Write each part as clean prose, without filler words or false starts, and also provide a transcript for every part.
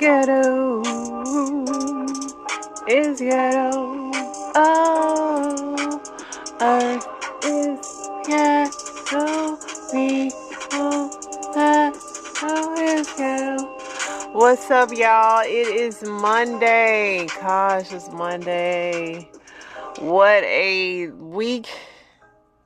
ghetto. It's ghetto. Oh, earth is ghetto. We know that it's ghetto. What's up, y'all? It is Monday. Gosh, it's Monday. What a week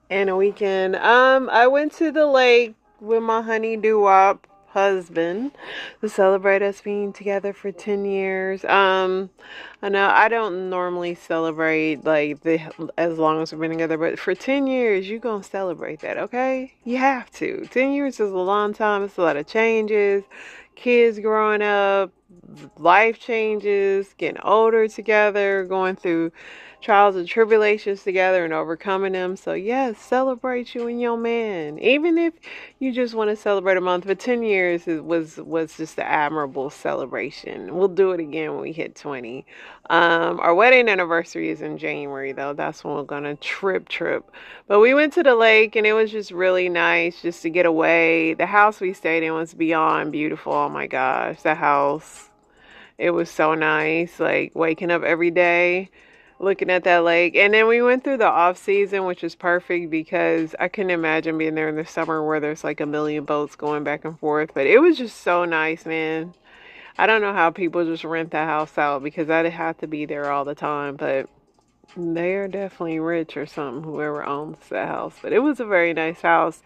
and a weekend. I went to the lake with my honey-doo-wop husband to celebrate us being together for 10 years. I know I don't normally celebrate like as long as we've been together, but for 10 years, you're gonna celebrate that, okay? You have to. 10 years is a long time. It's a lot of changes. Kids growing up, life changes, getting older together, going through trials and tribulations together and overcoming them. So yes, celebrate you and your man. Even if you just want to celebrate a month, but 10 years was just an admirable celebration. We'll do it again when we hit 20. Our wedding anniversary is in January though. That's when we're gonna trip. But we went to the lake and it was just really nice just to get away. The house we stayed in was beyond beautiful. Oh my gosh, the house. It was so nice, like waking up every day, looking at that lake. And then we went through the off season, which is perfect because I couldn't imagine being there in the summer where there's like a million boats going back and forth. But it was just so nice, man. I don't know how people just rent that house out because I'd have to be there all the time, but they are definitely rich or something, whoever owns that house. But it was a very nice house.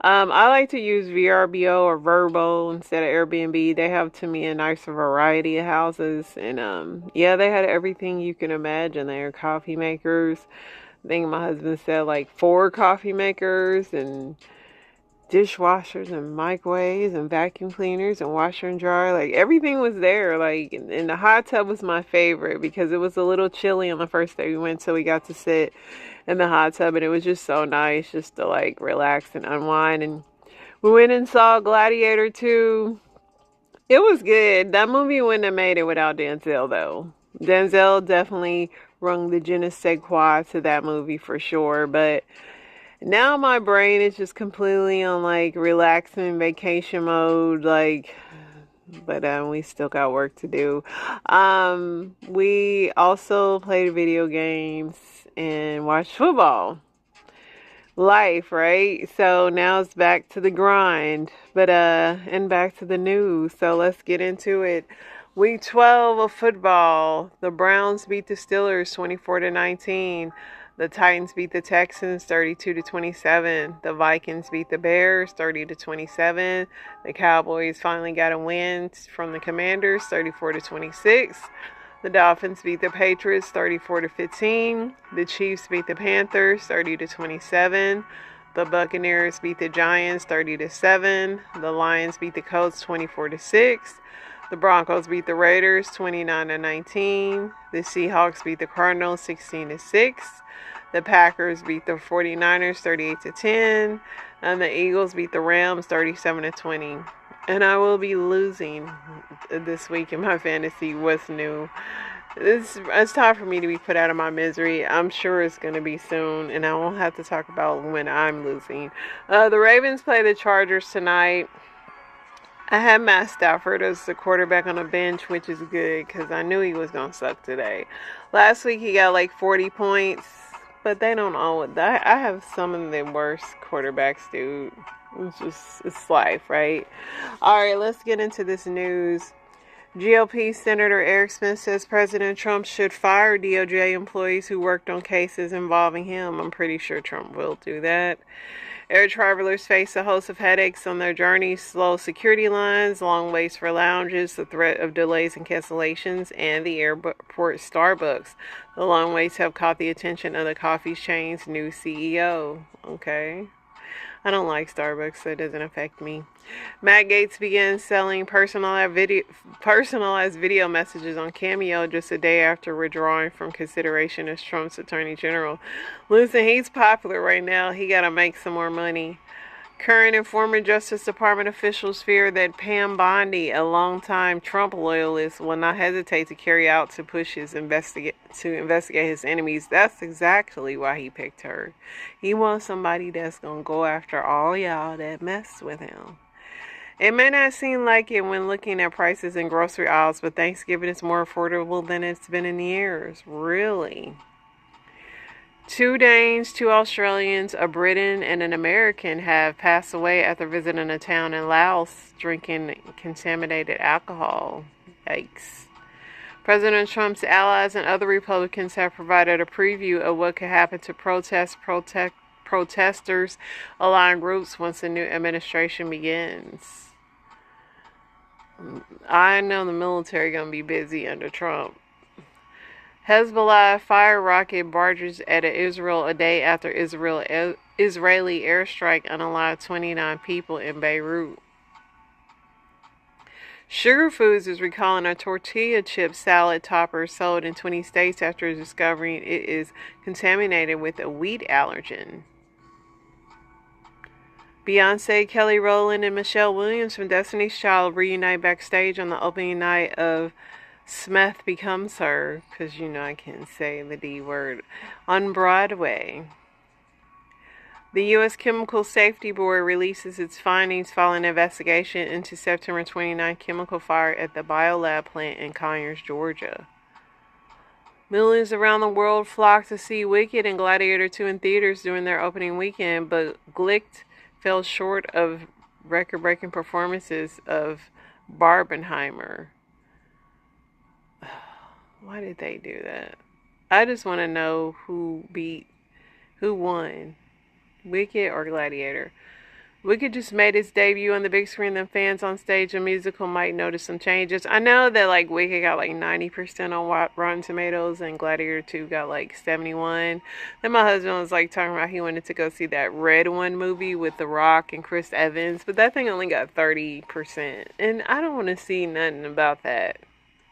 I like to use VRBO or Verbo instead of Airbnb. They have, to me, a nicer variety of houses. And yeah, they had everything you can imagine there. Coffee makers. I think my husband said like 4 coffee makers and dishwashers and microwaves and vacuum cleaners and washer and dryer. Like everything was there. Like, and the hot tub was my favorite because it was a little chilly on the first day we went, so we got to sit in the hot tub and it was just so nice just to like relax and unwind. And we went and saw Gladiator 2. It was good. That movie wouldn't have made it without Denzel though. Denzel definitely rung the je ne sais quoi to that movie for sure. But now my brain is just completely on like relaxing vacation mode, like, but we still got work to do. We also played video games and watched football. Life, right? So now it's back to the grind, but and back to the news. So let's get into it. Week 12 of football. The Browns beat the Steelers 24-19. The Titans beat the Texans 32-27. The Vikings beat the Bears 30-27. The Cowboys finally got a win from the Commanders 34-26. The Dolphins beat the Patriots 34-15. The Chiefs beat the Panthers 30-27. The Buccaneers beat the Giants 30-7. The Lions beat the Colts 24-6. The Broncos beat the Raiders 29-19. The Seahawks beat the Cardinals 16-6. The Packers beat the 49ers 38-10. And the Eagles beat the Rams 37-20. And I will be losing this week in my fantasy. What's new? It's time for me to be put out of my misery. I'm sure it's going to be soon, and I won't have to talk about when I'm losing. The Ravens play the Chargers tonight. I had Matt Stafford as the quarterback on the bench, which is good because I knew he was going to suck today. Last week he got like 40 points, but they don't always. I have some of the worst quarterbacks, dude. It's life, right? All right, let's get into this news. GOP Senator Eric Smith says President Trump should fire DOJ employees who worked on cases involving him. I'm pretty sure Trump will do that. Air travelers face a host of headaches on their journeys, slow security lines, long waits for lounges, the threat of delays and cancellations, and the airport Starbucks. The long waits have caught the attention of the coffee chain's new CEO. Okay. I don't like Starbucks, so it doesn't affect me. Matt Gaetz began selling personalized video messages on Cameo just a day after withdrawing from consideration as Trump's attorney general. Listen, he's popular right now. He got to make some more money. Current and former Justice Department officials fear that Pam Bondi, a longtime Trump loyalist, will not hesitate to carry out to investigate his enemies. That's exactly why he picked her. He wants somebody that's gonna go after all y'all that mess with him. It may not seem like it when looking at prices in grocery aisles, but Thanksgiving is more affordable than it's been in years. Really? 2 Danes, 2 Australians, a Briton, and an American have passed away after visiting a town in Laos drinking contaminated alcohol. Yikes. President Trump's allies and other Republicans have provided a preview of what could happen to protesters aligned groups once the new administration begins. I know the military going to be busy under Trump. Hezbollah fire rocket barges at Israel a day after Israeli airstrike unalived 29 people in Beirut. Sugar Foods is recalling a tortilla chip salad topper sold in 20 states after discovering it is contaminated with a wheat allergen. Beyonce, Kelly Rowland, and Michelle Williams from Destiny's Child reunite backstage on the opening night of Smith Becomes Her, because you know I can't say the D word, on Broadway. The U.S. Chemical Safety Board releases its findings following an investigation into September 29 chemical fire at the biolab plant in Conyers, Georgia. Millions around the world flocked to see Wicked and Gladiator 2 in theaters during their opening weekend, but Glicked fell short of record-breaking performances of Barbenheimer. Why did they do that? I just want to know who won, Wicked or Gladiator. Wicked just made its debut on the big screen, and fans on stage and musical might notice some changes. I know that like Wicked got like 90% on Rotten Tomatoes and Gladiator 2 got like 71. Then my husband was like talking about he wanted to go see that Red One movie with The Rock and Chris Evans, but that thing only got 30%. And I don't want to see nothing about that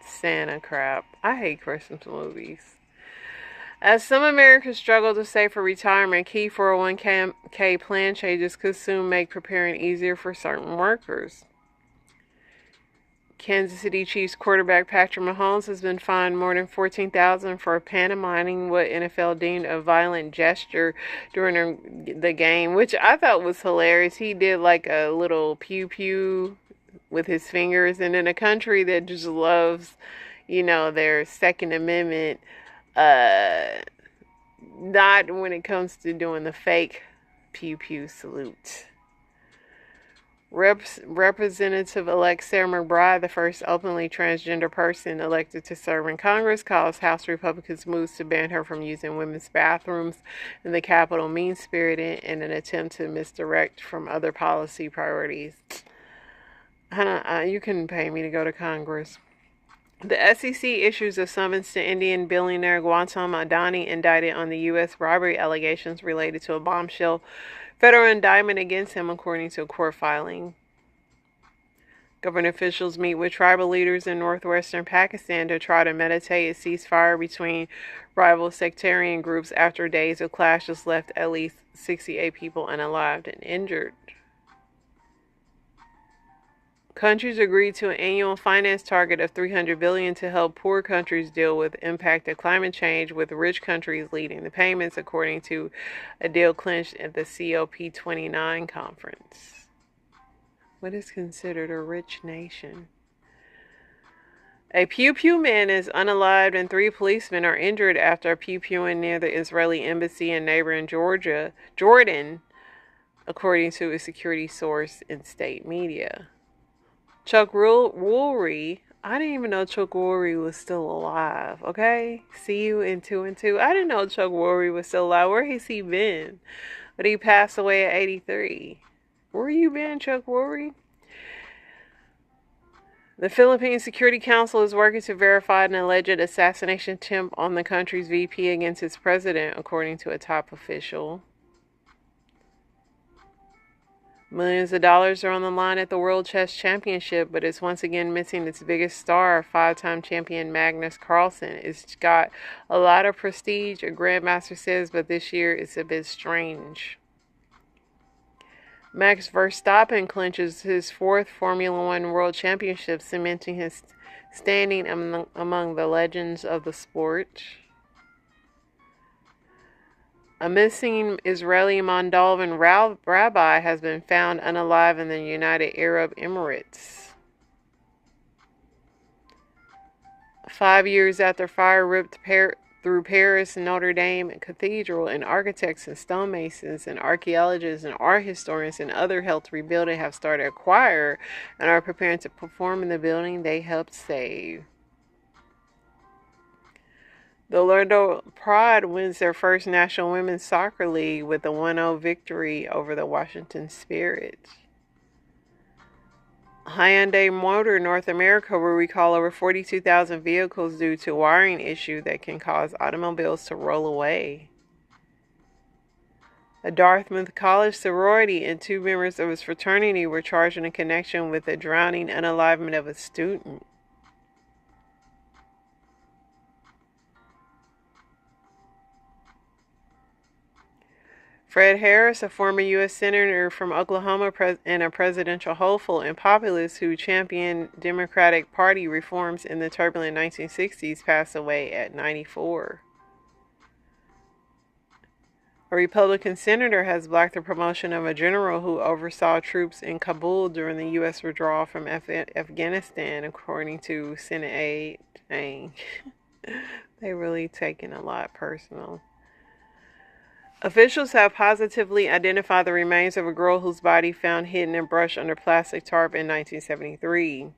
Santa crap. I hate Christmas movies. As some Americans struggle to save for retirement, key 401k plan changes could soon make preparing easier for certain workers. Kansas City Chiefs quarterback Patrick Mahomes has been fined more than $14,000 for pantomiming what NFL deemed a violent gesture during the game, which I thought was hilarious. He did like a little pew pew with his fingers, and in a country that just loves, their Second Amendment, not when it comes to doing the fake pew pew salute. Representative-elect Sarah McBride, the first openly transgender person elected to serve in Congress, calls House Republicans' moves to ban her from using women's bathrooms in the Capitol mean-spirited and an attempt to misdirect from other policy priorities. You couldn't pay me to go to Congress. The SEC issues a summons to Indian billionaire Gautam Adani, indicted on the U.S. robbery allegations related to a bombshell federal indictment against him, according to a court filing. Government officials meet with tribal leaders in northwestern Pakistan to try to mediate a ceasefire between rival sectarian groups after days of clashes left at least 68 people unalived and injured. Countries agreed to an annual finance target of $300 billion to help poor countries deal with the impact of climate change, with rich countries leading the payments, according to a deal clinched at the COP29 conference. What is considered a rich nation? A pew-pew man is unalived and 3 policemen are injured after pew-pewing near the Israeli embassy in neighboring Jordan, according to a security source in state media. Chuck Woolery, I didn't even know Chuck Woolery was still alive, okay? See you in 2 and 2. I didn't know Chuck Woolery was still alive. Where has he been? But he passed away at 83. Where you been, Chuck Woolery? The Philippine Security Council is working to verify an alleged assassination attempt on the country's VP against its president, according to a top official. Millions of dollars are on the line at the World Chess Championship, but it's once again missing its biggest star, 5-time champion Magnus Carlsen. It's got a lot of prestige, a grandmaster says, but this year it's a bit strange. Max Verstappen clinches his 4th Formula One World Championship, cementing his standing among the legends of the sport. A missing Israeli Moldovan rabbi has been found unalive in the United Arab Emirates. 5 years after fire ripped through Paris Notre Dame Cathedral, and architects and stonemasons and archaeologists and art historians and other helped rebuild it have started a choir and are preparing to perform in the building they helped save. The Orlando Pride wins their first National Women's Soccer League with a 1-0 victory over the Washington Spirit. Hyundai Motor North America will recall over 42,000 vehicles due to wiring issue that can cause automobiles to roll away. A Dartmouth College sorority and 2 members of its fraternity were charged in connection with the drowning unalivement of a student. Fred Harris, a former U.S. Senator from Oklahoma and a presidential hopeful and populist who championed Democratic Party reforms in the turbulent 1960s, passed away at 94. A Republican senator has blocked the promotion of a general who oversaw troops in Kabul during the U.S. withdrawal from Afghanistan, according to Senate aide. Dang. They really taking a lot personal. Officials have positively identified the remains of a girl whose body found hidden in brush under plastic tarp in 1973.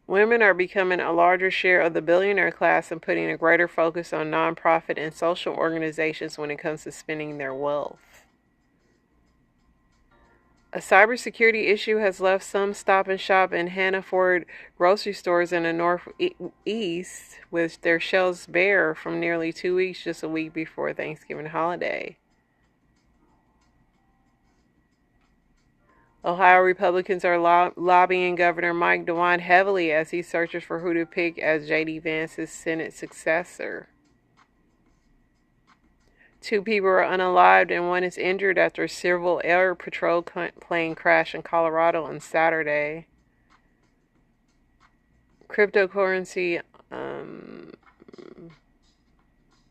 Women are becoming a larger share of the billionaire class and putting a greater focus on nonprofit and social organizations when it comes to spending their wealth. A cybersecurity issue has left some Stop and Shop and Hannaford grocery stores in the northeast with their shelves bare from nearly 2 weeks, just a week before Thanksgiving holiday. Ohio Republicans are lobbying Governor Mike DeWine heavily as he searches for who to pick as J.D. Vance's Senate successor. 2 people are unalived and 1 is injured after a Civil Air Patrol plane crashed in Colorado on Saturday. Cryptocurrency,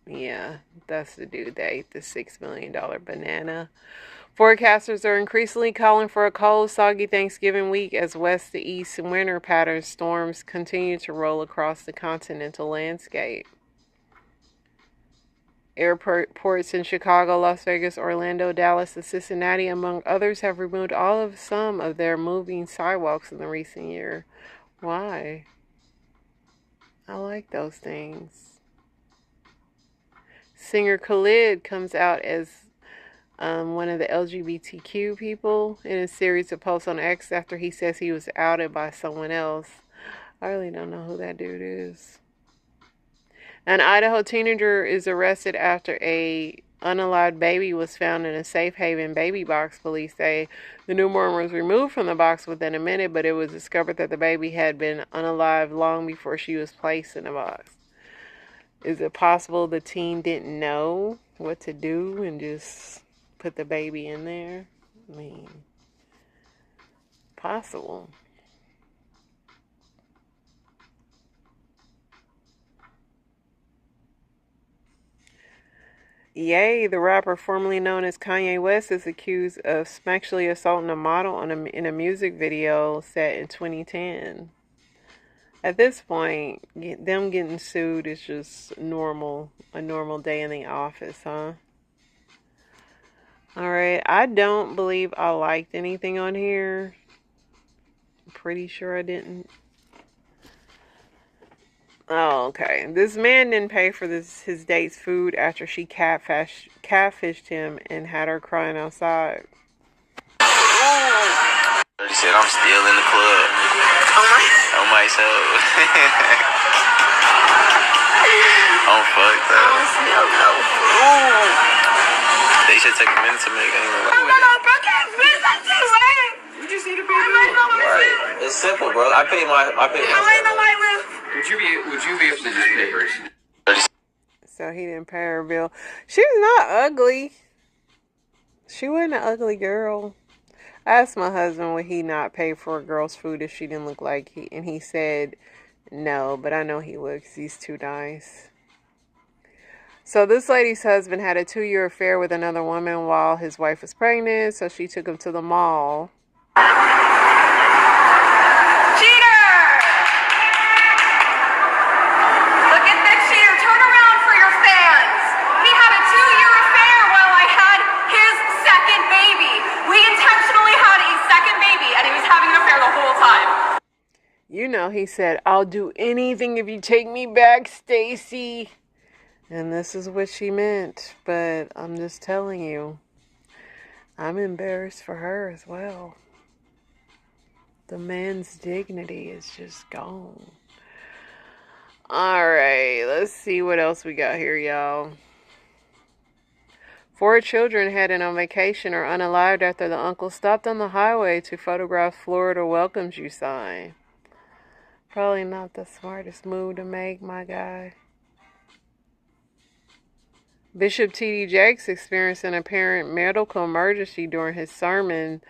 yeah, that's the dude that ate the $6 million banana. Forecasters are increasingly calling for a cold, soggy Thanksgiving week as west to east winter pattern storms continue to roll across the continental landscape. Airports in Chicago, Las Vegas, Orlando, Dallas, and Cincinnati, among others, have removed some of their moving sidewalks in the recent year. Why? I like those things. Singer Khalid comes out as one of the LGBTQ people in a series of posts on X after he says he was outed by someone else. I really don't know who that dude is. An Idaho teenager is arrested after a unalived baby was found in a safe haven baby box, police say. The newborn was removed from the box within a minute, but it was discovered that the baby had been unalived long before she was placed in the box. Is it possible the teen didn't know what to do and just put the baby in there? I mean, possible. Ye, the rapper formerly known as Kanye West, is accused of sexually assaulting a model in a music video set in 2010. At this point, them getting sued is just a normal day in the office, huh? Alright, I don't believe I liked anything on here. I'm pretty sure I didn't. Oh, okay. This man didn't pay for his date's food after she catfished him and had her crying outside. He said, I'm still in the club. On myself. I'm fucked up. They should take a minute to make anything. You just need to pay the Right. It's simple, bro. I pay myself. Would you be able to just pay her? So he didn't pay her bill. She was not ugly. She wasn't an ugly girl. I asked my husband would he not pay for a girl's food if she didn't look like he, and he said No, but I know he would because he's too nice. So this lady's husband had a 2-year affair with another woman while his wife was pregnant, so she took him to the mall. Cheater! Look at the cheater. Turn around for your fans. He had a 2-year affair while I had his second baby. We intentionally had a second baby, and he was having an affair the whole time. You know, he said, "I'll do anything if you take me back, Stacy." And this is what she meant. But I'm just telling you, I'm embarrassed for her as well. The man's dignity is just gone. Alright, let's see what else we got here, y'all. 4 children heading on vacation are unalived after the uncle stopped on the highway to photograph Florida welcomes you sign. Probably not the smartest move to make, my guy. Bishop T.D. Jakes experienced an apparent medical emergency during his sermon.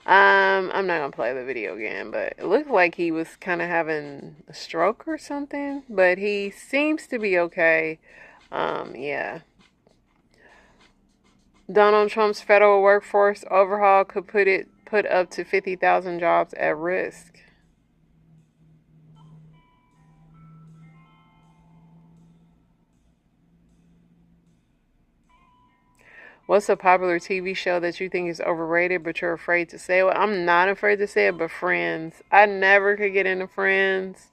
I'm not going to play the video again, but it looked like he was kind of having a stroke or something. But he seems to be okay. Yeah. Donald Trump's federal workforce overhaul could put up to 50,000 jobs at risk. What's a popular TV show that you think is overrated but you're afraid to say? Well, I'm not afraid to say it, but Friends. I never could get into Friends.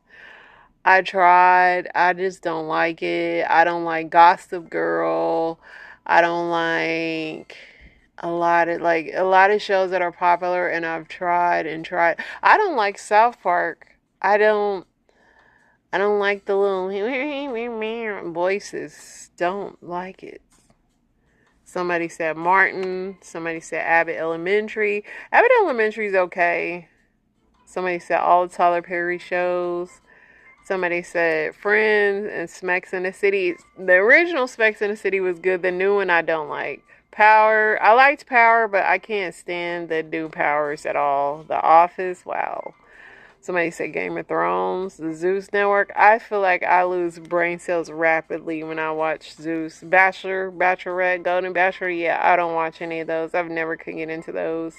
I tried. I just don't like it. I don't like Gossip Girl. I don't like a lot of shows that are popular, and I've tried and tried. I don't like South Park. I don't like the little voices. Don't like it. Somebody said Martin. Somebody said Abbott Elementary. Abbott Elementary is okay. Somebody said all the Tyler Perry shows. Somebody said Friends and Smacks in the City. The original Smacks in the City was good. The new one I don't like. Power. I liked Power, but I can't stand the new Powers at all. The Office. Wow. Somebody said Game of Thrones, the Zeus Network. I feel like I lose brain cells rapidly when I watch Zeus. Bachelor, Bachelorette, Golden Bachelor. Yeah, I don't watch any of those. I've never could get into those.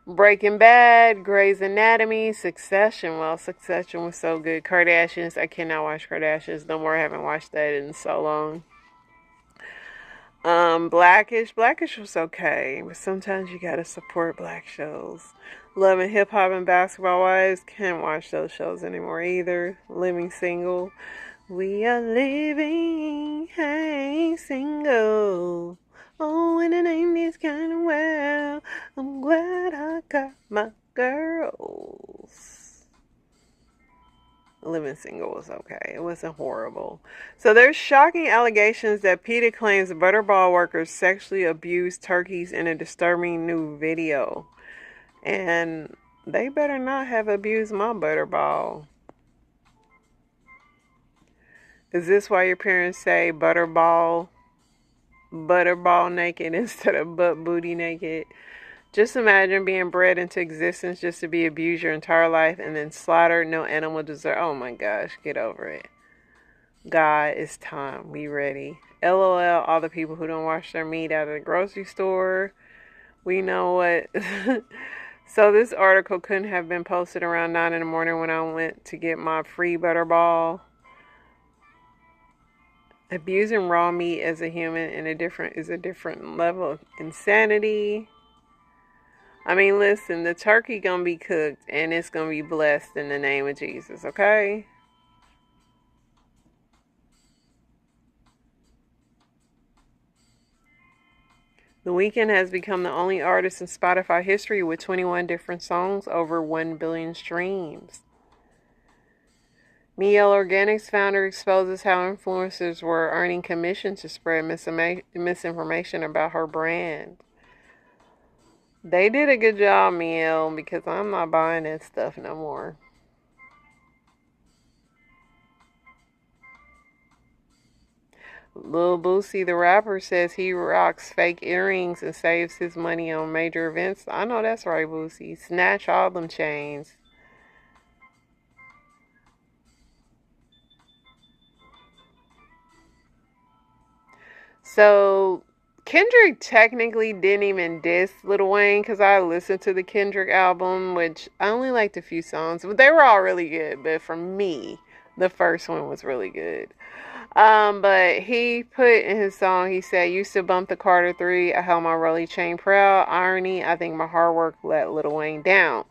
Breaking Bad, Grey's Anatomy, Succession. Well, Succession was so good. Kardashians. I cannot watch Kardashians no more. I haven't watched that in so long. Blackish. Blackish was okay, but sometimes you gotta support black shows. Love and Hip Hop and Basketball Wives. Can't watch those shows anymore either. Living Single. We are living, hey, single. Oh, and it ain't this kind of well. I'm glad I got my girls. Living Single was okay. It wasn't horrible. So there's shocking allegations that PETA claims Butterball workers sexually abused turkeys in a disturbing new video. And they better not have abused my Butterball. Is this why your parents say Butterball naked instead of butt booty naked? Just imagine being bred into existence just to be abused your entire life and then slaughtered. No animal deserves. Oh my gosh, get over it. God, it's time. We ready. LOL, all the people who don't wash their meat out of the grocery store. We know what. So this article couldn't have been posted around 9 in the morning when I went to get my free Butterball. Abusing raw meat as a human is a different level of insanity. I mean, listen, the turkey gonna be cooked and it's gonna be blessed in the name of Jesus, okay? The Weeknd has become the only artist in Spotify history with 21 different songs over 1 billion streams. Miel Organics founder exposes how influencers were earning commission to spread misinformation about her brand. They did a good job, Miel, because I'm not buying that stuff no more. Lil Boosie, the rapper, says he rocks fake earrings and saves his money on major events. I know that's right, Boosie. Snatch all them chains. So Kendrick technically didn't even diss Lil Wayne because I listened to the Kendrick album, which I only liked a few songs, but they were all really good. But for me, the first one was really good. But he put in his song, he said, "Used to bump the Carter 3. I held my Rolly chain proud. Irony, I think my hard work let Lil Wayne down."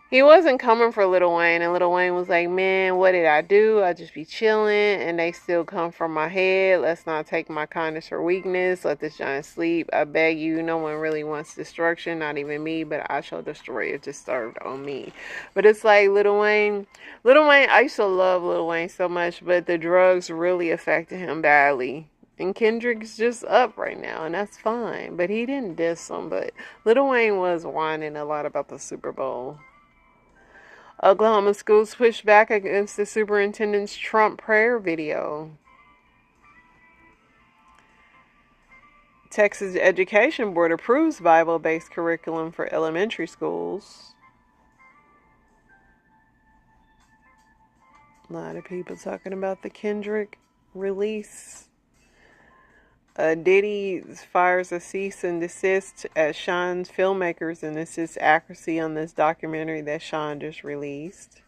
He wasn't coming for Lil Wayne, and Lil Wayne was like, "Man, what did I do? I just be chilling, and they still come from my head. Let's not take my kindness for weakness. Let this giant sleep. I beg you, no one really wants destruction, not even me, but I shall destroy it just served on me." But it's like Lil Wayne, I used to love Lil Wayne so much, but the drugs really affected him badly. And Kendrick's just up right now, and that's fine. But he didn't diss him, but Lil Wayne was whining a lot about the Super Bowl. Oklahoma schools push back against the superintendent's Trump prayer video. Texas Education Board approves Bible-based curriculum for elementary schools. A lot of people talking about the Kendrick release. Diddy fires a cease and desist at Sean's filmmakers and assists accuracy on this documentary that Sean just released.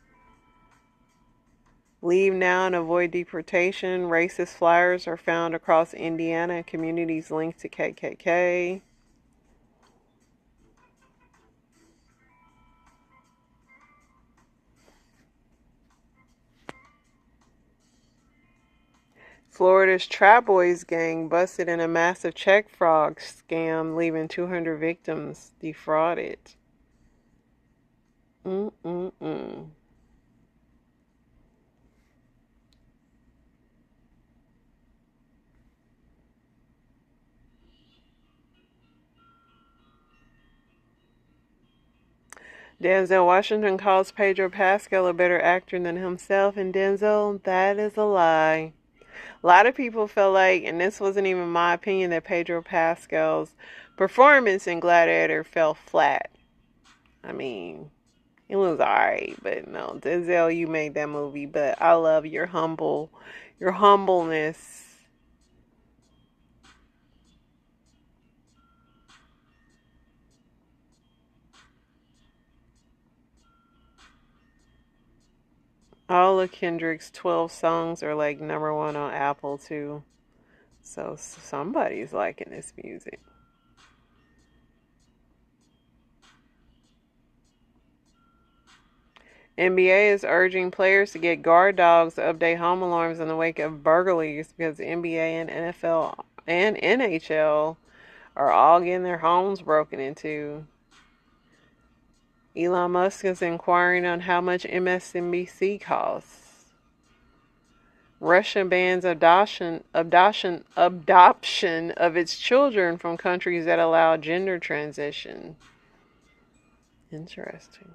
Leave now and avoid deportation. Racist flyers are found across Indiana in communities linked to KKK. Florida's Trap Boys gang busted in a massive check fraud scam, leaving 200 victims defrauded. Denzel Washington calls Pedro Pascal a better actor than himself, and Denzel, that is a lie. A lot of people felt like, and this wasn't even my opinion, that Pedro Pascal's performance in Gladiator fell flat. I mean, it was alright, but no, Denzel, you made that movie, but I love your humbleness. All of Kendrick's 12 songs are like #1 on Apple too. So somebody's liking this music. NBA is urging players to get guard dogs to update home alarms in the wake of burglaries because NBA and NFL and NHL are all getting their homes broken into. Elon Musk is inquiring on how much MSNBC costs. Russia bans adoption of its children from countries that allow gender transition. Interesting.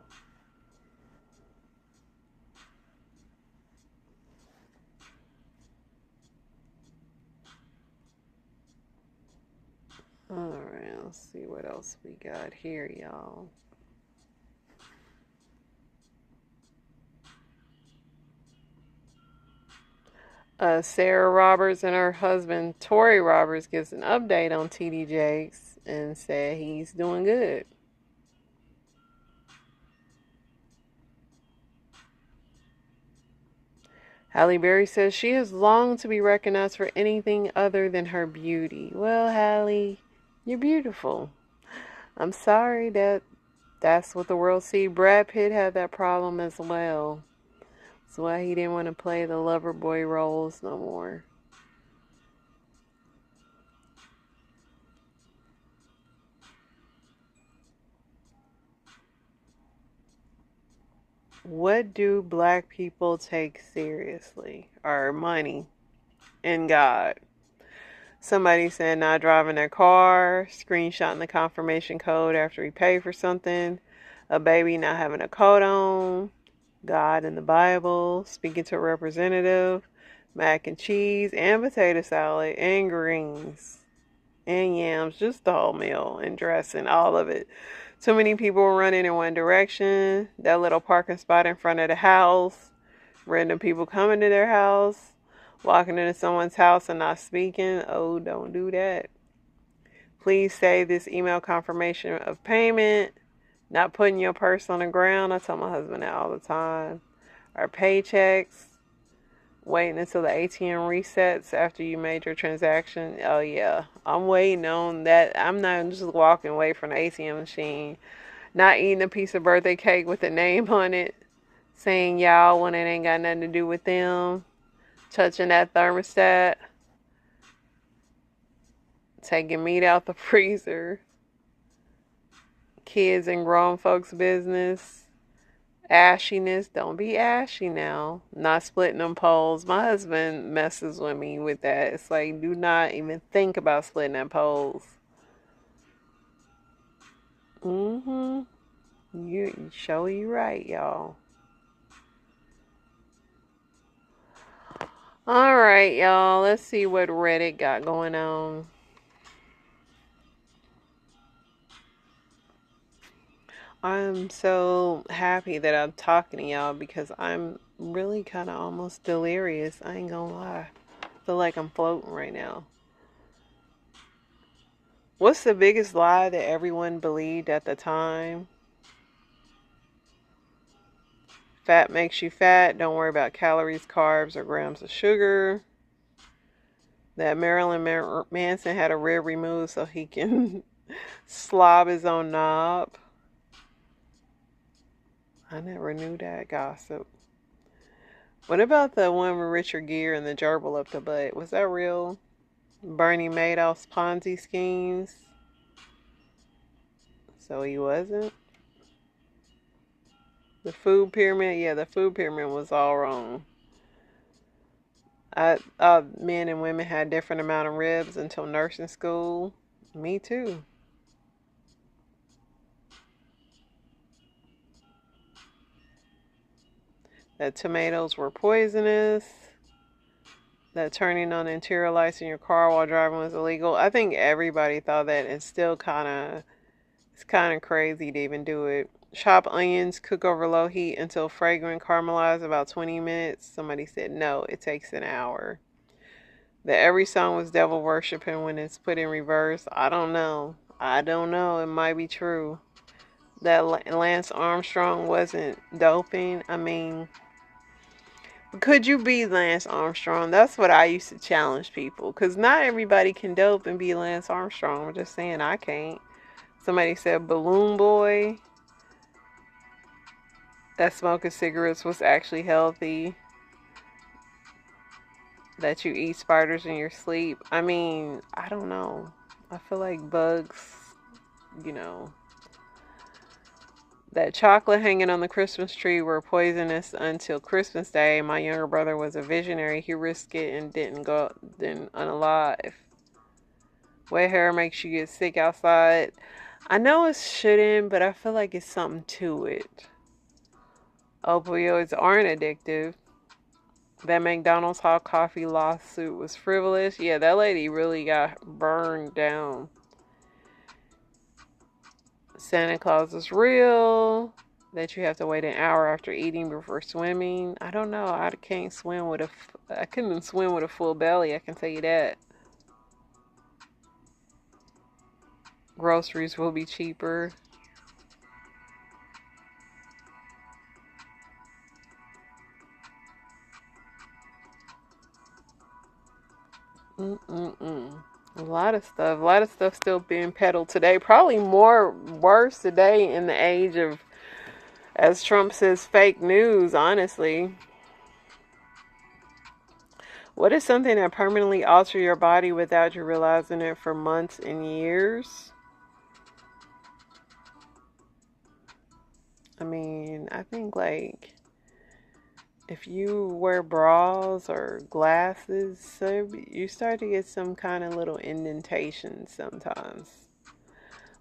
Alright, let's see what else we got here, y'all. Sarah Roberts and her husband, Tory Roberts, gives an update on TD Jakes and said he's doing good. Halle Berry says she has longed to be recognized for anything other than her beauty. Well, Halle, you're beautiful. I'm sorry that's what the world sees. Brad Pitt had that problem as well. That's why he didn't want to play the lover boy roles no more. What do black people take seriously? Our money and God. Somebody said not driving their car, screenshotting the confirmation code after we pay for something, a baby not having a coat on, God in the Bible, speaking to a representative, mac and cheese and potato salad and greens and yams, just the whole meal and dressing, all of it. Too many people running in one direction, that little parking spot in front of the house, random people coming to their house, Walking into someone's house and not speaking. Oh, don't do that. Please save this email confirmation of payment. Not putting your purse on the ground. I tell my husband that all the time. Our paychecks. Waiting until the ATM resets after you made your transaction. Oh, yeah. I'm waiting on that. I'm not just walking away from the ATM machine. Not eating a piece of birthday cake with a name on it. Saying y'all when it ain't got nothing to do with them. Touching that thermostat. Taking meat out the freezer. Kids and grown folks' business. Ashiness. Don't be ashy now. Not splitting them poles. My husband messes with me with that. It's like, do not even think about splitting them poles. You show you right, y'all. Alright, y'all. Let's see what Reddit got going on. I'm so happy that I'm talking to y'all because I'm really kind of almost delirious. I ain't gonna lie. I feel like I'm floating right now. What's the biggest lie that everyone believed at the time? Fat makes you fat. Don't worry about calories, carbs, or grams of sugar. That Marilyn Manson had a rib removed so he can slob his own knob. I never knew that gossip. What about the one with Richard Gere and the gerbil up the butt? Was that real? Bernie Madoff's Ponzi schemes? So he wasn't? The food pyramid? Yeah, the food pyramid was all wrong. Men and women had different amount of ribs until nursing school. Me too. That tomatoes were poisonous. That turning on interior lights in your car while driving was illegal. I think everybody thought that. It's still it's kind of crazy to even do it. Chop onions, cook over low heat until fragrant, caramelize about 20 minutes. Somebody said no, it takes an hour. That every song was devil worshiping when it's put in reverse. I don't know. It might be true. That Lance Armstrong wasn't doping. I mean, could you be Lance Armstrong? That's what I used to challenge people. Because not everybody can dope and be Lance Armstrong. I'm just saying I can't. Somebody said Balloon Boy. That smoking cigarettes was actually healthy. That you eat spiders in your sleep. I mean, I don't know. I feel like bugs, you know. That chocolate hanging on the Christmas tree were poisonous until Christmas Day. My younger brother was a visionary. He risked it and didn't unalive. Wet hair makes you get sick outside. I know it shouldn't, but I feel like it's something to it. Opioids aren't addictive. That McDonald's hot coffee lawsuit was frivolous. Yeah, that lady really got burned down. Santa Claus is real. That you have to wait an hour after eating before swimming. I don't know. I couldn't swim with a full belly. I can tell you that. Groceries will be cheaper. A lot of stuff still being peddled today. Probably worse today in the age of, as Trump says, fake news, honestly. What is something that permanently alters your body without you realizing it for months and years? I mean, I think like if you wear bras or glasses, so you start to get some kind of little indentation sometimes.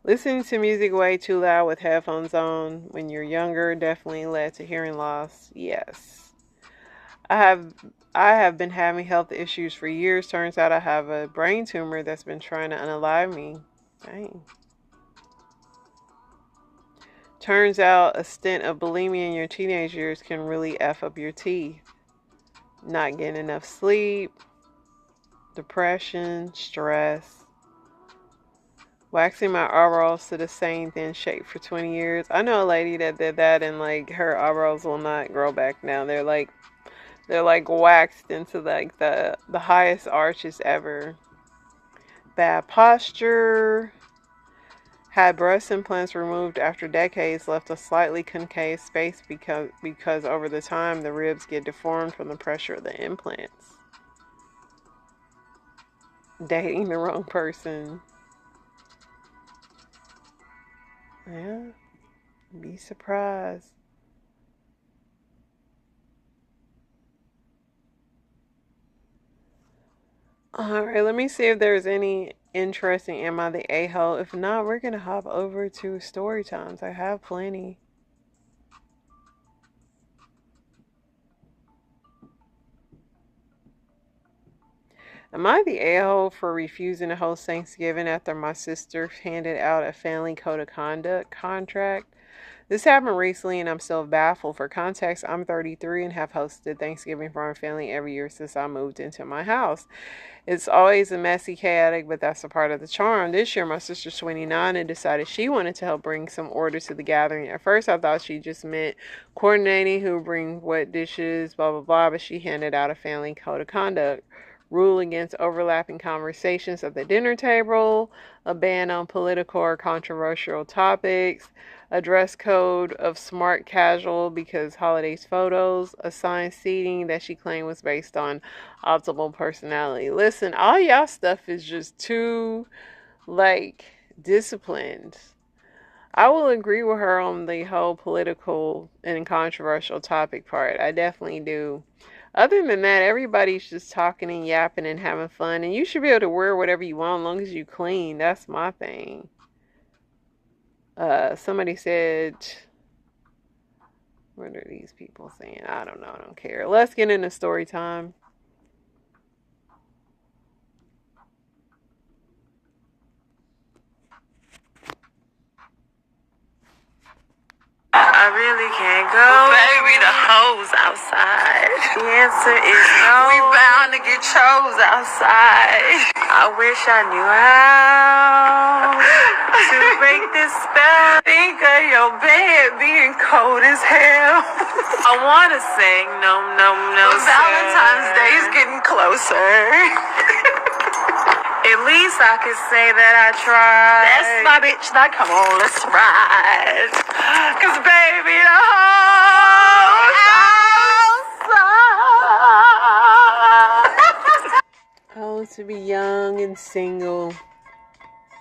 Listening to music way too loud with headphones on when you're younger definitely led to hearing loss. Yes. I have been having health issues for years. Turns out I have a brain tumor that's been trying to unalive me. Dang. Turns out a stint of bulimia in your teenage years can really F up your teeth. not getting enough sleep, depression, stress, waxing my eyebrows to the same thin shape for 20 years. I know a lady that did that, and like her eyebrows will not grow back now. They're like waxed into like the highest arches ever. Bad posture. Had breast implants removed after decades, left a slightly concave space because over the time the ribs get deformed from the pressure of the implants. Dating the wrong person. Yeah, be surprised. Alright, let me see if there's any interesting Am I the A-hole? If not, we're going to hop over to story times. I have plenty. Am I the a-hole for refusing to host Thanksgiving after my sister handed out a family code of conduct contract? This happened recently and I'm still baffled. For context, I'm 33 and have hosted Thanksgiving for my family every year since I moved into my house. It's always a messy, chaotic, but that's a part of the charm. This year, my sister's 29 and decided she wanted to help bring some order to the gathering. At first, I thought she just meant coordinating who would bring what dishes, blah, blah, blah, but she handed out a family code of conduct. Rule against overlapping conversations at the dinner table, a ban on political or controversial topics, a dress code of smart casual because holidays photos, assigned seating that she claimed was based on optimal personality. Listen, all y'all stuff is just too, like, disciplined. I will agree with her on the whole political and controversial topic part. I definitely do. Other than that, everybody's just talking and yapping and having fun. And you should be able to wear whatever you want as long as you clean. That's my thing. Somebody said, what are these people saying? I don't know. I don't care. Let's get into story time. I really can't go. Baby, the hoes outside. The answer is no. We bound to get chose outside. I wish I knew how to break this spell. Think of your bed being cold as hell. I wanna sing no, no, no. But Valentine's Day's getting closer. At least I could say that I tried. That's my bitch. Now come on, let's ride. Cause baby, the hoes outside. Oh, to be young and single.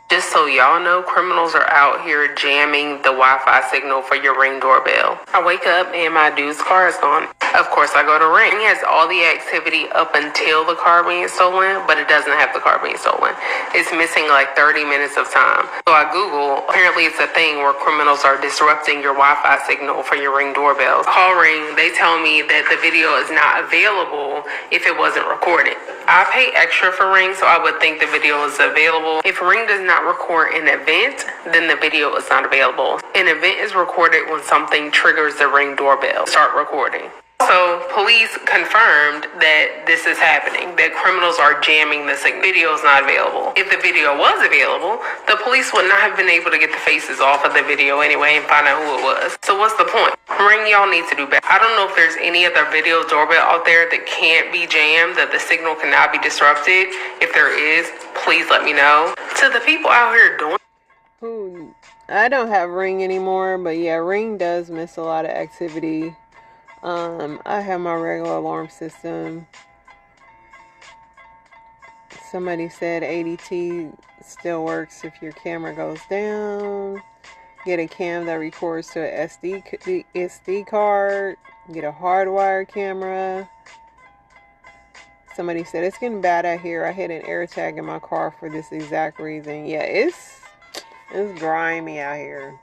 Just so y'all know, criminals are out here jamming the Wi-Fi signal for your Ring doorbell. I wake up and my dude's car is gone. Of course, I go to Ring. It has all the activity up until the car being stolen, but it doesn't have the car being stolen. It's missing like 30 minutes of time. So I Google. Apparently, it's a thing where criminals are disrupting your Wi-Fi signal for your Ring doorbell. Call Ring. They tell me that the video is not available if it wasn't recorded. I pay extra for Ring, so I would think the video is available. If Ring does not record an event, then the video is not available. An event is recorded when something triggers the Ring doorbell. Start recording. So police confirmed that this is happening, that criminals are jamming the signal. Video is not available. If the video was available, the police would not have been able to get the faces off of the video anyway and find out who it was. So what's the point? Ring, y'all need to do better. I don't know if there's any other video doorbell out there that can't be jammed, that the signal cannot be disrupted. If there is, please let me know. To the people out here doing... I don't have Ring anymore, but yeah, Ring does miss a lot of activity. I have my regular alarm system. Somebody said ADT still works if your camera goes down. Get a cam that records to an SD card. Get a hardwired camera. Somebody said it's getting bad out here. I hit an AirTag in my car for this exact reason. Yeah, it's grimy out here.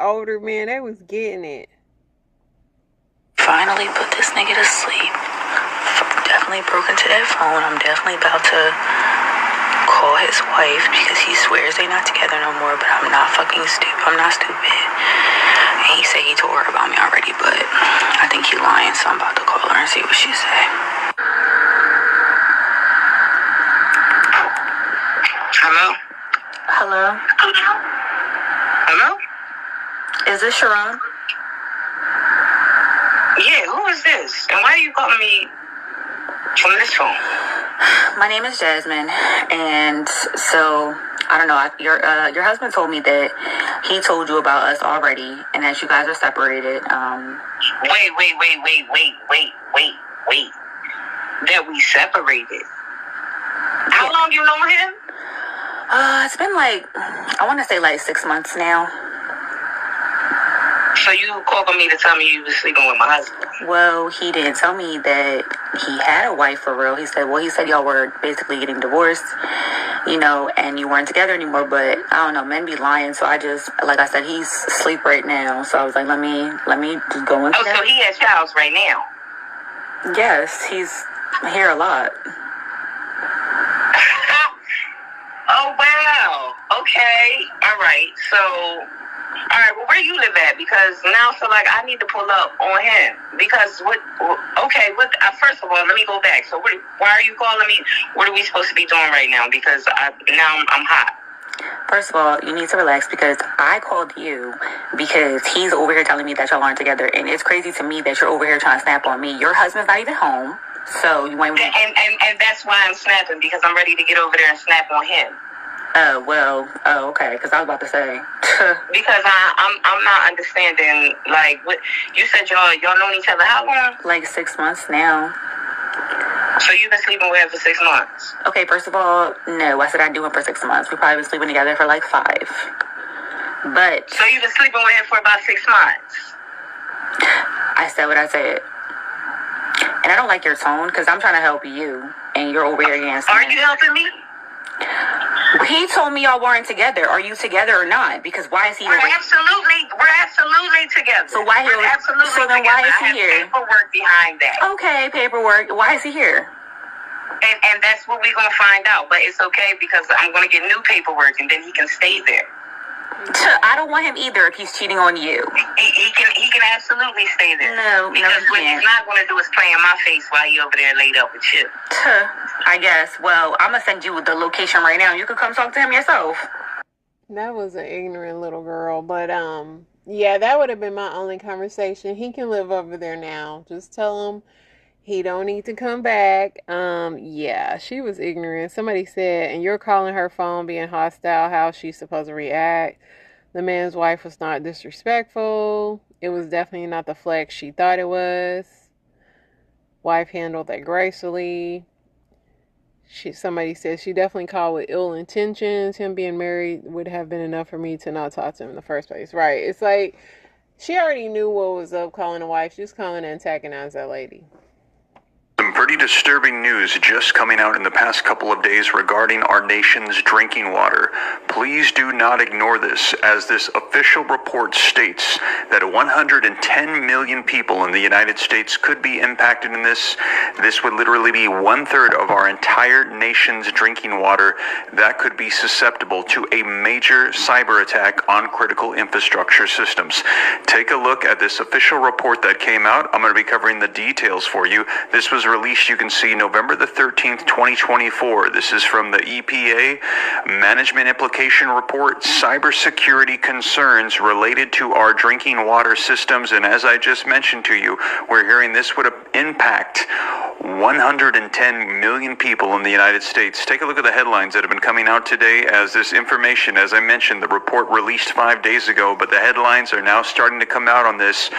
older men, they was getting it. Finally put this nigga to sleep. Definitely broke into that phone. I'm definitely about to call his wife because he swears they not together no more, but I'm not fucking stupid. I'm not stupid. And he said he told her about me already, but I think he lying, so I'm about to call her and see what she say. Hello? Hello? Hello? Is this Sharon? Yeah, who is this? And why are you calling me from this phone? My name is Jasmine, and so I don't know. Your husband told me that he told you about us already, and that you guys are separated. Wait. That we separated. How long you know him? It's been like, I want to say like 6 months now. So you called me to tell me you was sleeping with my husband? Well, he didn't tell me that he had a wife for real. He said y'all were basically getting divorced, and you weren't together anymore. But I don't know, men be lying. So I just, like I said, he's asleep right now. So I was like, let me just go into that. So he at your house right now? Yes, he's here a lot. Oh, wow. Okay. All right. So, well, where you live at? Because now, I need to pull up on him. Because first of all, let me go back. So, why are you calling me? What are we supposed to be doing right now? Because now I'm hot. First of all, you need to relax because I called you because he's over here telling me that y'all aren't together. And it's crazy to me that you're over here trying to snap on me. Your husband's not even home. So you ain't... And that's why I'm snapping, because I'm ready to get over there and snap on him. Okay, because I was about to say. Because I'm not understanding, what you said. Y'all known each other how long? Like 6 months now. So you've been sleeping with him for 6 months? Okay, first of all, no, I said I'd do it for 6 months. We've probably been sleeping together for like 5. But... So you've been sleeping with him for about 6 months? I said what I said. And I don't like your tone, because I'm trying to help you, and you're over here against me. Are you helping me? He told me y'all weren't together. Are you together or not? Because why is he here? We're absolutely together. So why we're absolutely so then together. Why is he here? I have paperwork behind that. Okay, paperwork. Why is he here? And that's what we're gonna find out. But it's okay because I'm gonna get new paperwork and then he can stay there. I don't want him either if he's cheating on you. He can absolutely stay there. Because what he he's not gonna do is play in my face while he over there laid up with you. I guess. Well, I'm gonna send you the location right now. You can come talk to him yourself. That was an ignorant little girl, but yeah, that would have been my only conversation. He can live over there now. Just tell him he don't need to come back. Yeah, she was ignorant. Somebody said, and you're calling her phone being hostile, how she's supposed to react. The man's wife was not disrespectful. It was definitely not the flex she thought it was. Wife handled that gracefully. Somebody said she definitely called with ill intentions. Him being married would have been enough for me to not talk to him in the first place. Right. It's like she already knew what was up calling the wife. She was calling to antagonize that lady. Some pretty disturbing news just coming out in the past couple of days regarding our nation's drinking water. Please do not ignore this, as this official report states that 110 million people in the United States could be impacted in this. This would literally be 1/3 of our entire nation's drinking water that could be susceptible to a major cyber attack on critical infrastructure systems. Take a look at this official report that came out. I'm going to be covering the details for you. This was released, you can see, November the 13th, 2024. This is from the EPA Management Implication Report, Cybersecurity Concerns Related to Our Drinking Water Systems. And as I just mentioned to you, we're hearing this would impact 110 million people in the United States. Take a look at the headlines that have been coming out today as this information, as I mentioned, the report released 5 days ago, but the headlines are now starting to come out on this.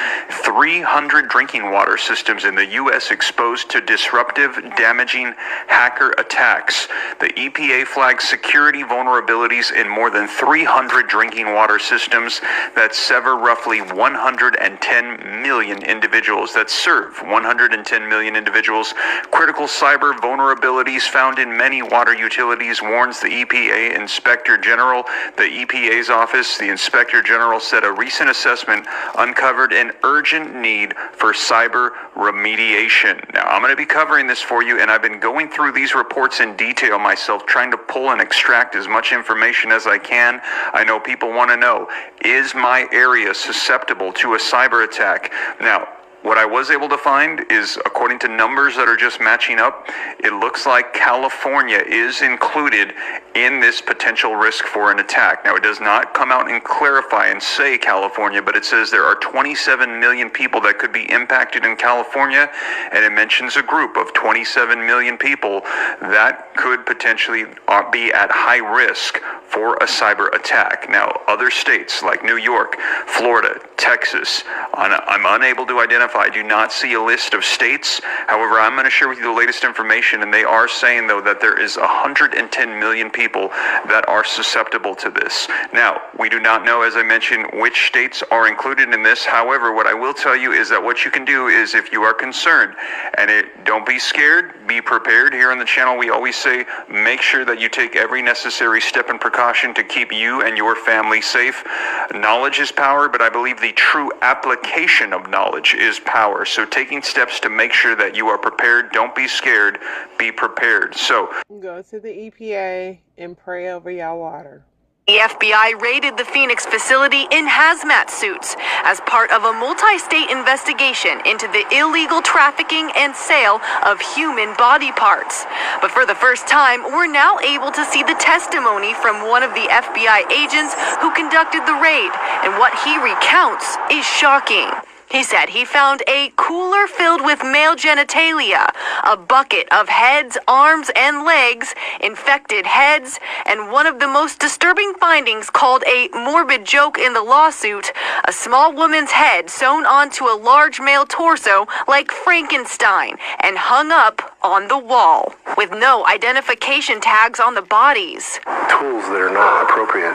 300 drinking water systems in the U.S. exposed to disruptive, damaging hacker attacks. The EPA flagged security vulnerabilities in more than 300 drinking water systems that sever roughly 110 million individuals, that serve 110 110 million individuals. Critical cyber vulnerabilities found in many water utilities, warns the EPA Inspector General. The EPA's office, the Inspector General, said a recent assessment uncovered an urgent need for cyber remediation. Now, I'm going to be covering this for you, and I've been going through these reports in detail myself, trying to pull and extract as much information as I can. I know people want to know, is my area susceptible to a cyber attack? Now, what I was able to find is, according to numbers that are just matching up, it looks like California is included in this potential risk for an attack. Now, it does not come out and clarify and say California, but it says there are 27 million people that could be impacted in California, and it mentions a group of 27 million people that could potentially be at high risk for a cyber attack. Now, other states like New York, Florida, Texas, I'm unable to identify. I do not see a list of states. However, I'm going to share with you the latest information, and they are saying, though, that there is 110 million people that are susceptible to this. Now, we do not know, as I mentioned, which states are included in this. However, what I will tell you is that what you can do is, if you are concerned, and don't be scared, be prepared. Here on the channel, we always say, make sure that you take every necessary step and precaution to keep you and your family safe. Knowledge is power, but I believe the true application of knowledge is power. So taking steps to make sure that you are prepared. Don't be scared, be prepared. So go to the EPA and pray over y'all water. The FBI raided the Phoenix facility in hazmat suits as part of a multi-state investigation into the illegal trafficking and sale of human body parts. But for the first time, we're now able to see the testimony from one of the FBI agents who conducted the raid, and what he recounts is shocking. He said he found a cooler filled with male genitalia, a bucket of heads, arms, and legs, infected heads, and one of the most disturbing findings, called a morbid joke in the lawsuit, a small woman's head sewn onto a large male torso like Frankenstein and hung up on the wall, with no identification tags on the bodies. Tools that are not appropriate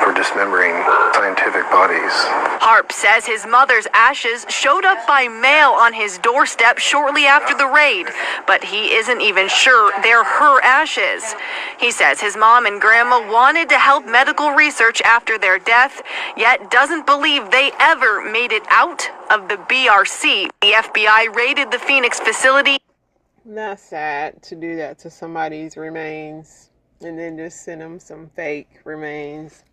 for dismembering scientific bodies. Harp says his mother's ashes showed up by mail on his doorstep shortly after the raid, but he isn't even sure they're her ashes. He says his mom and grandma wanted to help medical research after their death, yet doesn't believe they ever made it out of the BRC. The FBI raided the Phoenix facility. Not sad to do that to somebody's remains and then just send them some fake remains.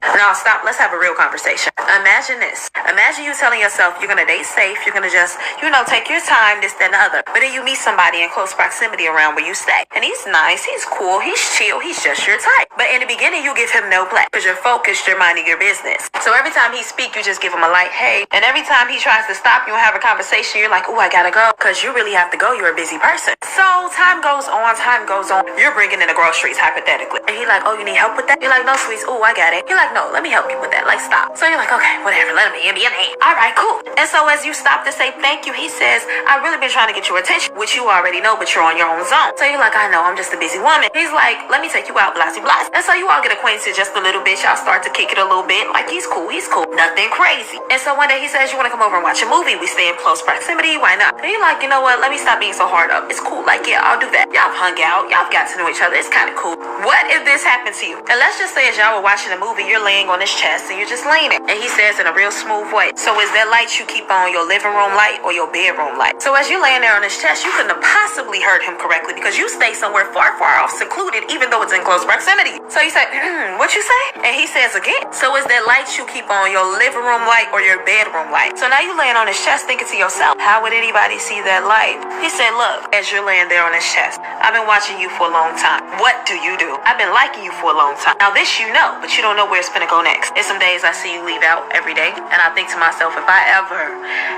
Now stop, let's have a real conversation. Imagine this. Imagine you telling yourself you're gonna date safe, you're gonna just, take your time, this, that, and the other. But then you meet somebody in close proximity around where you stay. And he's nice, he's cool, he's chill, he's just your type. But in the beginning, you give him no play because you're focused, you're minding your business. So every time he speaks, you just give him a light hey. And every time he tries to stop you and have a conversation, you're like, oh, I gotta go. Because you really have to go, you're a busy person. So time goes on, you're bringing in the groceries, hypothetically. And he like, oh, you need help with that? You're like, no, sweets, oh, I got it. You're like, no, let me help you with that. Like, stop. So you're like, okay, whatever, let me in. All right, cool. And so as you stop to say thank you, he says, I've really been trying to get your attention, which you already know, but you're on your own zone. So you're like, I know, I'm just a busy woman. He's like, let me take you out, blah, blah. And so you all get acquainted just a little bit. Y'all start to kick it a little bit. Like, he's cool. Nothing crazy. And so one day he says, you want to come over and watch a movie? We stay in close proximity. Why not? And you're like, you know what? Let me stop being so hard up. It's cool. Like, yeah, I'll do that. Y'all have hung out. Y'all have got to know each other. It's kind of cool. What if this happened to you? And let's just say as y'all were watching a movie, you're laying on his chest and you're just leaning. And he says in a real smooth way, so is that light you keep on your living room light or your bedroom light? So as you're laying there on his chest, you couldn't have possibly heard him correctly because you stay somewhere far, far off, secluded, even though it's in close proximity. So you say, what you say? And he says again, so is that light you keep on your living room light or your bedroom light? So now you laying on his chest thinking to yourself, how would anybody see that light? He said, look, as you're laying there on his chest, I've been watching you for a long time. What do you do? I've been liking you for a long time. Now this you know, but you don't know where it's gonna go next. There's some days I see you leave out every day, and I think to myself, if I ever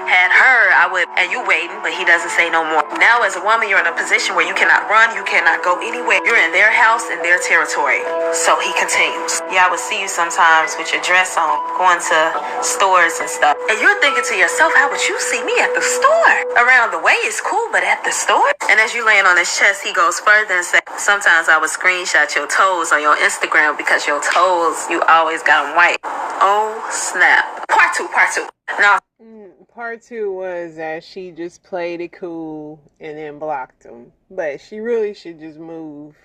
had her, I would, and you waiting, but he doesn't say no more. Now as a woman, you're in a position where you cannot run, you cannot go anywhere. You're in their house, in their territory. So he continues. Yeah, I would see you sometimes with your dress on, going to stores and stuff. And you're thinking to yourself, how would you see me at the store? Around the way is cool, but at the store? And as you laying on his chest, he goes further and says, sometimes I would screenshot your toes on your Instagram because your toes, you always got them white. Oh, snap. Part two. Now, part two was that she just played it cool and then blocked him. But she really should just move.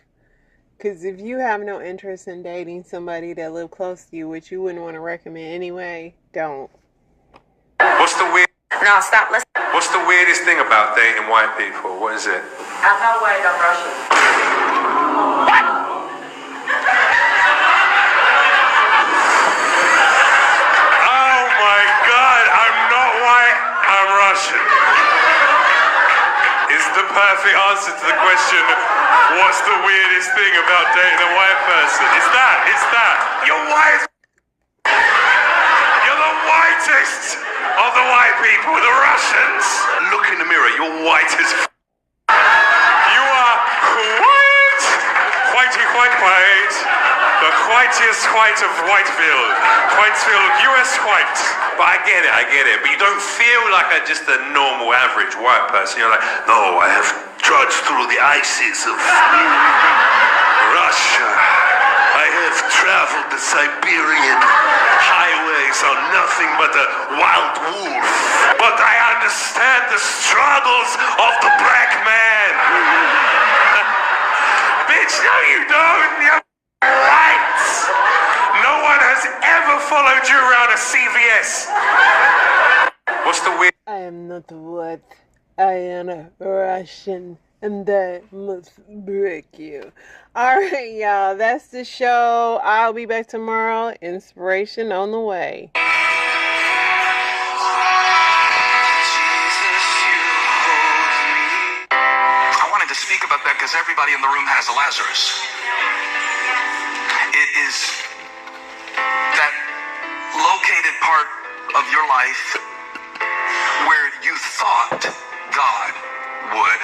Because if you have no interest in dating somebody that live close to you, which you wouldn't want to recommend anyway, don't. What's the weird? No, stop listening. What's the weirdest thing about dating white people? What is it? I'm not white, I'm Russian. Oh my God! I'm not white. I'm Russian. Is the perfect answer to the question, what's the weirdest thing about dating a white person? It's that. You're white. You're the whitest of the white people, the Russians. Look in the mirror, you're white as You are white. White. The whitest white of Whitefield. Whitefield, US white. But I get it. But you don't feel like just a normal, average white person. You're like, no, I have trudged through the ices of Russia. I have traveled the Siberian highways on nothing but a wild wolf. But I understand the struggles of the black man. Bitch, no you don't. You're right. No one has ever followed you around a CVS. What's the weird? I am not what? I am a Russian. And that must break you. Alright, y'all. That's the show. I'll be back tomorrow. Inspiration on the way. I wanted to speak about that because everybody in the room has a Lazarus. It is that located part of your life where you thought God would.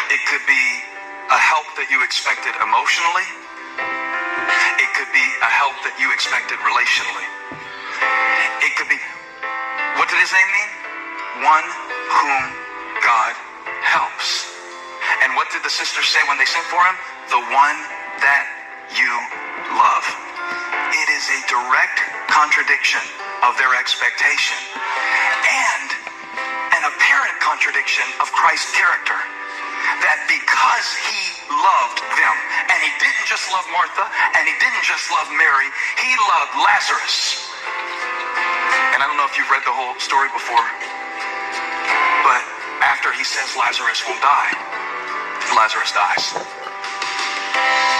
It could be a help that you expected emotionally. It could be a help that you expected relationally. It could be, what did his name mean? One whom God helps. And what did the sisters say when they sent for him? The one that you love. It is a direct contradiction of their expectation and an apparent contradiction of Christ's character. That because he loved them, and he didn't just love Martha, and he didn't just love Mary, he loved Lazarus. And I don't know if you've read the whole story before, but after he says Lazarus will die, Lazarus dies.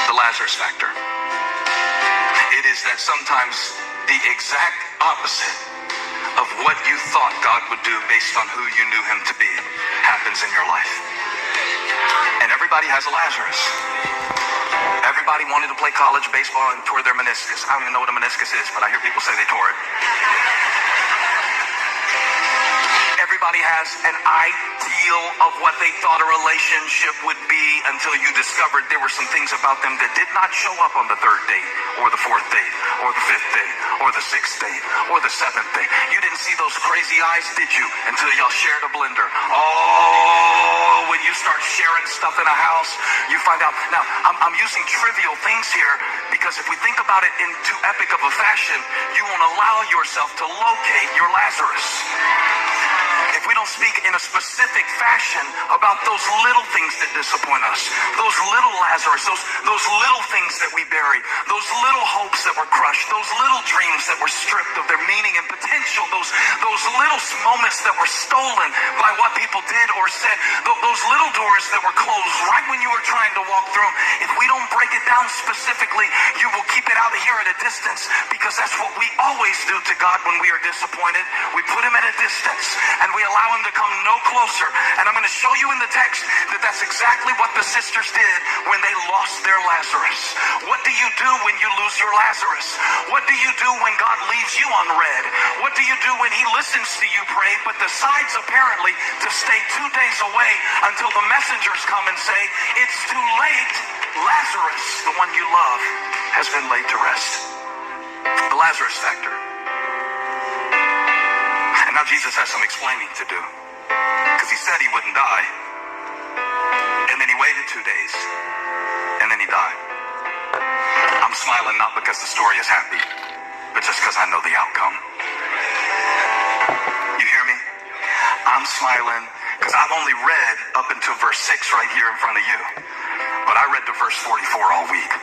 The Lazarus factor. It is that sometimes the exact opposite of what you thought God would do based on who you knew him to be happens in your life. And everybody has a Lazarus. Everybody wanted to play college baseball and tore their meniscus. I don't even know what a meniscus is, but I hear people say they tore it. Everybody has an ideal of what they thought a relationship would be until you discovered there were some things about them that did not show up on the third date, or the fourth date, or the fifth date, or the sixth date, or the seventh date. You didn't see those crazy eyes, did you? Until y'all shared a blender. Oh, when you start sharing stuff in a house, you find out. Now, I'm using trivial things here because if we think about it in too epic of a fashion, you won't allow yourself to locate your Lazarus. If we don't speak in a specific fashion about those little things that disappoint us, those little Lazarus, those little things that we bury, those little hopes that were crushed, those little dreams that were stripped of their meaning and potential, those little moments that were stolen by what people did or said, those little doors that were closed right when you were trying to walk through them, if we don't break it down specifically, you will keep it out of here at a distance, because that's what we always do to God when we are disappointed. We put him at a distance and we allow him to come no closer. And I'm going to show you in the text that that's exactly what the sisters did when they lost their Lazarus. What do you do when you lose your Lazarus? What do you do when God leaves you unread? What do you do when he listens to you pray but decides apparently to stay 2 days away until the messengers come and say, it's too late, Lazarus, the one you love, has been laid to rest. The Lazarus factor. And now Jesus has some explaining to do, because he said he wouldn't die, and then he waited 2 days, and then he died. I'm smiling not because the story is happy, but just because I know the outcome. You hear me? I'm smiling because I've only read up until verse 6 right here in front of you. But I read to verse 44 all week.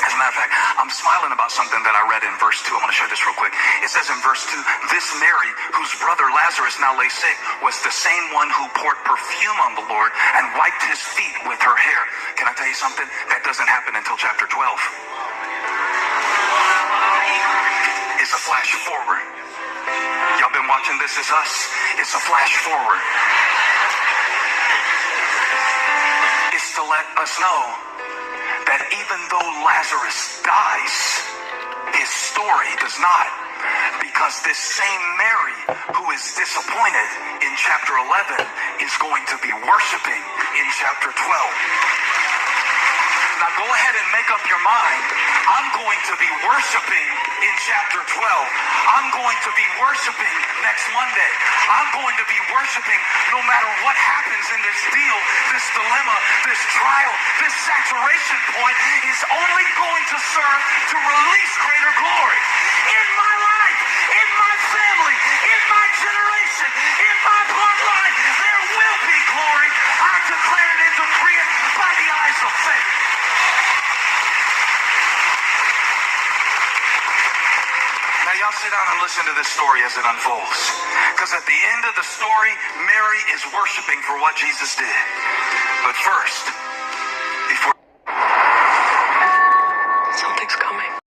As a matter of fact, I'm smiling about something that I read in verse 2. I want to show you this real quick. It says in verse 2, this Mary, whose brother Lazarus now lay sick, was the same one who poured perfume on the Lord and wiped his feet with her hair. Can I tell you something? That doesn't happen until chapter 12. It's a flash forward. Y'all been watching This Is Us? It's a flash forward. It's to let us know that even though Lazarus dies, his story does not. Because this same Mary who is disappointed in chapter 11 is going to be worshiping in chapter 12. Now go ahead and make up your mind. I'm going to be worshiping in chapter 12. I'm going to be worshiping next Monday. I'm going to be worshiping no matter what happens in this deal, this dilemma, this trial, this saturation point is only going to serve to release greater glory. In my life, in my family, in my generation, in my bloodline, there will be glory. I declare it and decree it by the eyes of faith. Now y'all sit down and listen to this story as it unfolds. Because at the end of the story, Mary is worshiping for what Jesus did. But first,